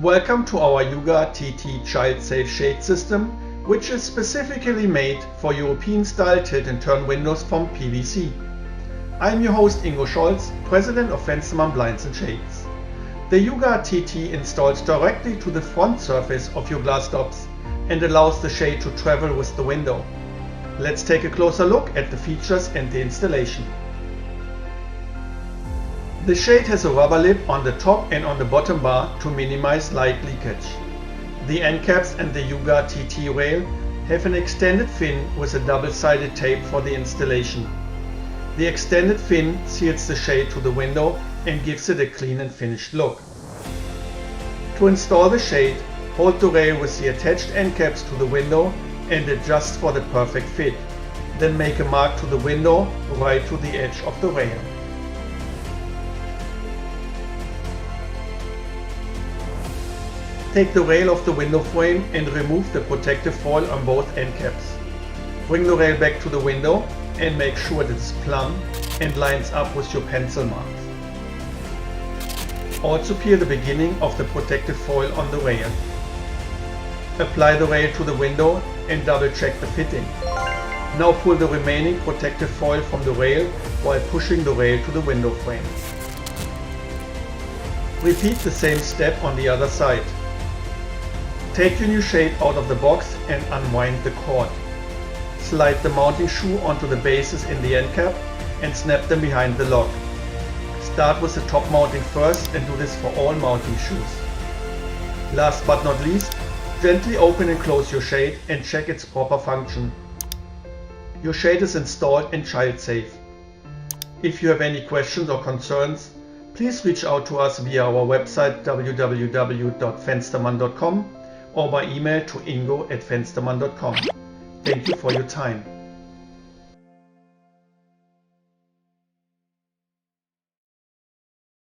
Welcome to our Yuga TT child-safe shade system, which is specifically made for European-style tilt-and-turn windows from PVC. I'm your host Ingo Scholz, President of Fenstermann Blinds and Shades. The Yuga TT installs directly to the front surface of your glass tops and allows the shade to travel with the window. Let's take a closer look at the features and the installation. The shade has a rubber lip on the top and on the bottom bar to minimize light leakage. The end caps and the Yuga TT rail have an extended fin with a double-sided tape for the installation. The extended fin seals the shade to the window and gives it a clean and finished look. To install the shade, hold the rail with the attached end caps to the window and adjust for the perfect fit. Then make a mark to the window right to the edge of the rail. Take the rail off the window frame and remove the protective foil on both end caps. Bring the rail back to the window and make sure that it's plumb and lines up with your pencil marks. Also peel the beginning of the protective foil on the rail. Apply the rail to the window and double check the fitting. Now pull the remaining protective foil from the rail while pushing the rail to the window frame. Repeat the same step on the other side. Take your new shade out of the box and unwind the cord. Slide the mounting shoe onto the bases in the end cap and snap them behind the lock. Start with the top mounting first and do this for all mounting shoes. Last but not least, gently open and close your shade and check its proper function. Your shade is installed and child safe. If you have any questions or concerns, please reach out to us via our website www.fenstermann.com or by email to ingo@fenstermann.com. Thank you for your time.